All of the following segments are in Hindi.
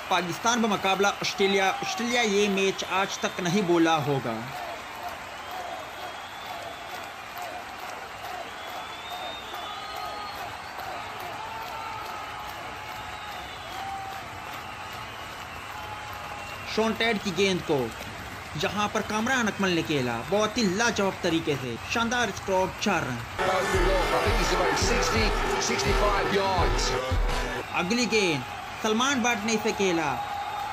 पाकिस्तान का मुकाबला ऑस्ट्रेलिया ये मैच आज तक नहीं बोला होगा। शॉन टेट की गेंद को जहां पर कामरान अकमल ने खेला बहुत ही लाजवाब तरीके से, शानदार स्ट्रोक, 4 रन। अगली गेंद सलमान बट ने इसे खेला,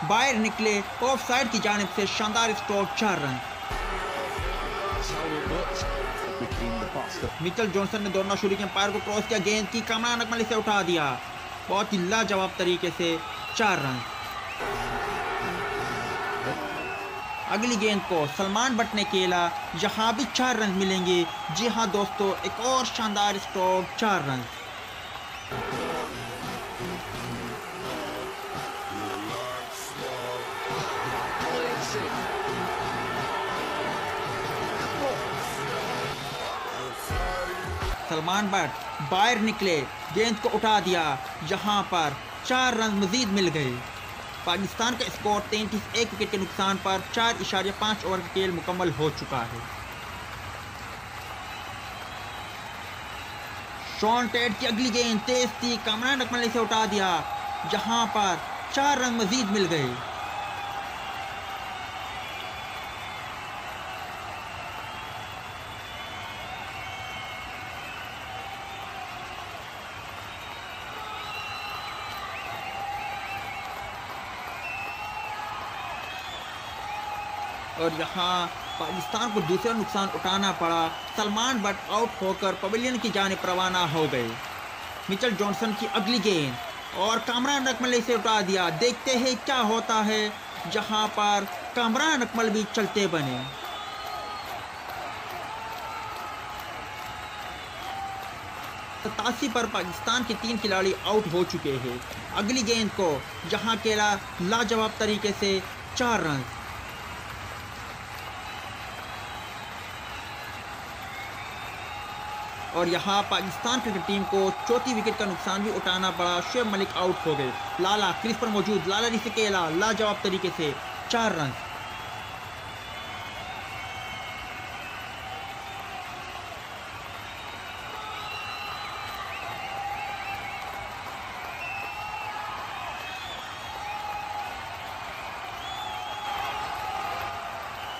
बाहर निकले ऑफ साइड की जानिब से, शानदार स्ट्रोक, 4 रन। मिचेल जॉनसन ने दौड़ना शुरू किया, अंपायर को क्रॉस किया, गेंद की कामरान अकमल इसे उठा दिया बहुत ही लाजवाब तरीके से, 4 रन। अगली गेंद को सलमान बट ने खेला, यहाँ भी 4 रन मिलेंगे। जी हाँ दोस्तों, एक और शानदार स्ट्रोक, 4 रन। सलमान बट बाहर निकले, गेंद को उठा दिया, यहाँ पर 4 रन मजीद मिल गए। पाकिस्तान का स्कोर 33, 1 विकेट के नुकसान पर 4.5 ओवर का खेल मुकम्मल हो चुका है। शॉन टेट की अगली गेंद तेज थी, कामरान अकमल ने इसे उठा दिया, जहां पर 4 रन मजीद मिल गए। और यहाँ पाकिस्तान को दूसरा नुकसान उठाना पड़ा, सलमान बट आउट होकर पवेलियन की जानिब रवाना हो गए। मिचेल जॉनसन की अगली गेंद और कामरान अकमल ने इसे उठा दिया, देखते हैं क्या होता है, जहां पर कामरान अकमल भी चलते बने। सतासी पर पाकिस्तान के 3 खिलाड़ी आउट हो चुके हैं। अगली गेंद को जहां खेला लाजवाब तरीके से, 4 रन। और यहाँ पाकिस्तान क्रिकेट टीम को चौथी विकेट का नुकसान भी उठाना पड़ा, शुएब मलिक आउट हो गए। लाला क्रीज पर मौजूद, लाला ने इसे खेला लाजवाब तरीके से, 4 रन।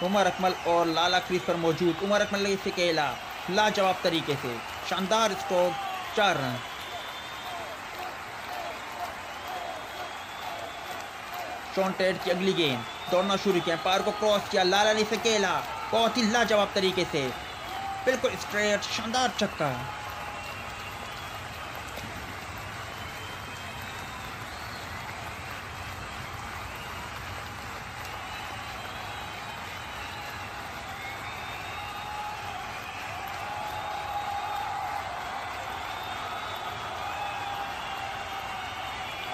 उमर अकमल और लाला क्रीज पर मौजूद, उमर अकमल ने इसे खेला लाजवाब तरीके से, शानदार स्ट्रोक, 4 रन। शॉन टेट की अगली गेंद, दौड़ना शुरू किया, पार को क्रॉस किया, लाला ने इसे खेला बहुत ही लाजवाब तरीके से, बिल्कुल स्ट्रेट, शानदार छक्का।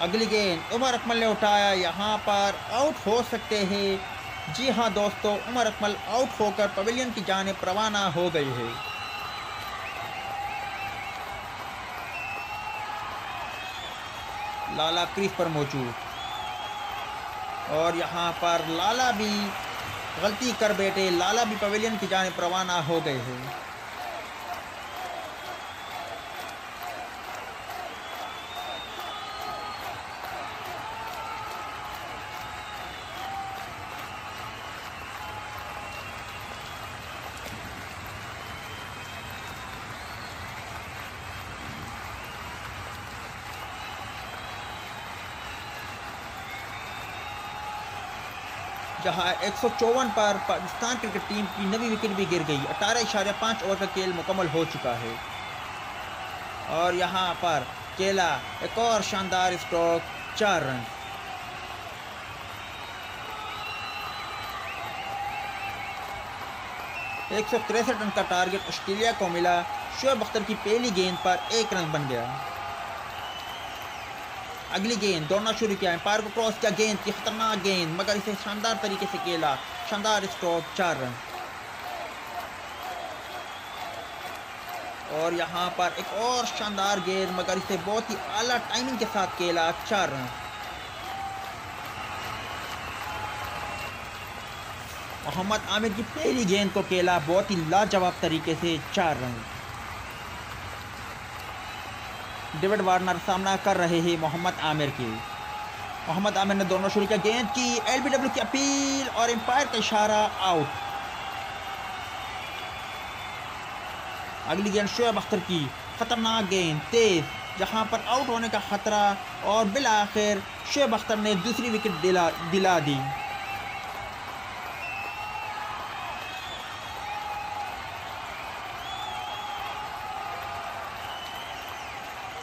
अगली गेंद उमर अकमल ने उठाया, यहाँ पर आउट हो सकते हैं। जी हाँ दोस्तों, उमर अकमल आउट होकर पवेलियन की जानिब रवाना हो गई है। लाला क्रीज पर मौजूद और यहाँ पर लाला भी गलती कर बैठे, लाला भी पवेलियन की जानिब रवाना हो गए हैं। जहां 154 पर पाकिस्तान क्रिकेट टीम की नवी विकेट भी गिर गई। 18.5 ओवर का खेल मुकम्मल हो चुका है और यहां पर केला एक और शानदार स्ट्रोक, 4 रन। एक 163 रन का टारगेट ऑस्ट्रेलिया को मिला। शुएब अख्तर की पहली गेंद पर 1 रन बन गया। अगली गेंद, दौड़ना शुरू किया, एम्पायर को क्रॉस किया, गेंद की खतरनाक गेंद, मगर इसे शानदार तरीके से खेला, शानदार स्ट्रोक, 4 रन। और यहाँ पर एक और शानदार गेंद, मगर इसे बहुत ही आला टाइमिंग के साथ खेला, 4 रन। मोहम्मद आमिर की पहली गेंद को खेला बहुत ही लाजवाब तरीके से 4 रन। डेविड वार्नर सामना कर रहे हैं मोहम्मद आमिर के। मोहम्मद आमिर ने दोनों शुरू किया, गेंद की एलबीडब्ल्यू की अपील और एम्पायर का इशारा, आउट। अगली गेंद शोएब अख्तर की खतरनाक गेंद तेज, जहां पर आउट होने का खतरा और बिल आखिर शोएब अख्तर ने दूसरी विकेट दिला दी।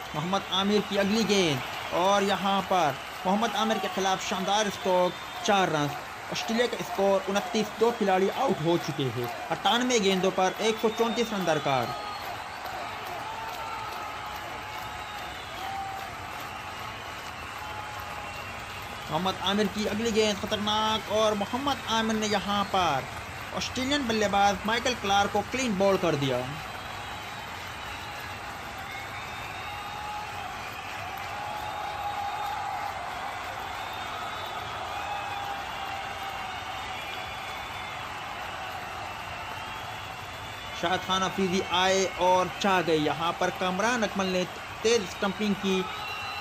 मोहम्मद आमिर की अगली गेंद और यहां पर मोहम्मद आमिर के खिलाफ शानदार स्ट्रोक, 4 रन। ऑस्ट्रेलिया का स्कोर 29, 2 खिलाड़ी आउट हो चुके हैं। 98 गेंदों पर 134 रन दरकार। मोहम्मद आमिर की अगली गेंद खतरनाक और मोहम्मद आमिर ने यहां पर ऑस्ट्रेलियन बल्लेबाज माइकल क्लार्क को क्लीन बॉल कर दिया। शाहिद खान अफरीदी आए और छा गए। यहाँ पर कामरान अकमल ने तेज स्टंपिंग की,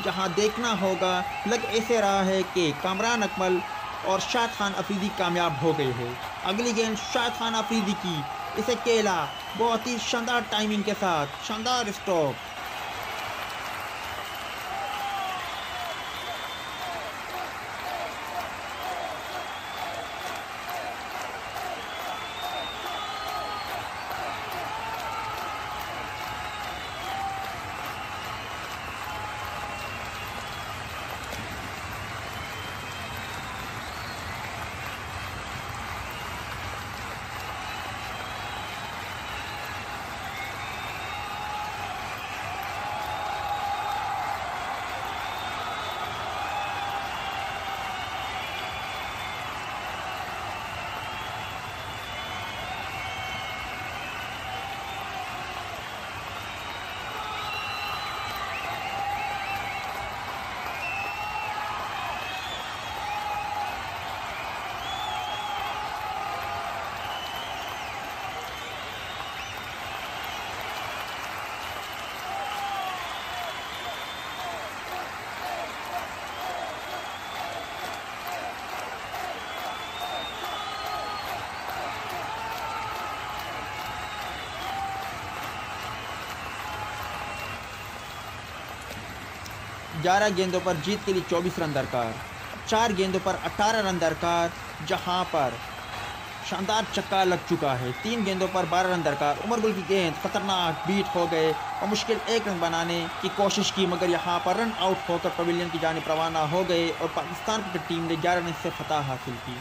जहाँ देखना होगा, लग ऐसे रहा है कि कामरान अकमल और शाहिद खान अफरीदी कामयाब हो गए हैं। अगली गेंद शाहिद खान अफरीदी की, इसे केला बहुत ही शानदार टाइमिंग के साथ, शानदार स्ट्रोक। ग्यारह गेंदों पर जीत के लिए 24 रन दरकार। 4 गेंदों पर 18 रन दरकार, जहां पर शानदार चक्का लग चुका है। 3 गेंदों पर 12 रन दरकार। उमर गुल की गेंद खतरनाक, बीट हो गए और मुश्किल 1 रन बनाने की कोशिश की, मगर यहां पर रन आउट होकर पवेलियन की जानिब रवाना हो गए और पाकिस्तान क्रिकेट टीम ने 11 रन से फतह हासिल की।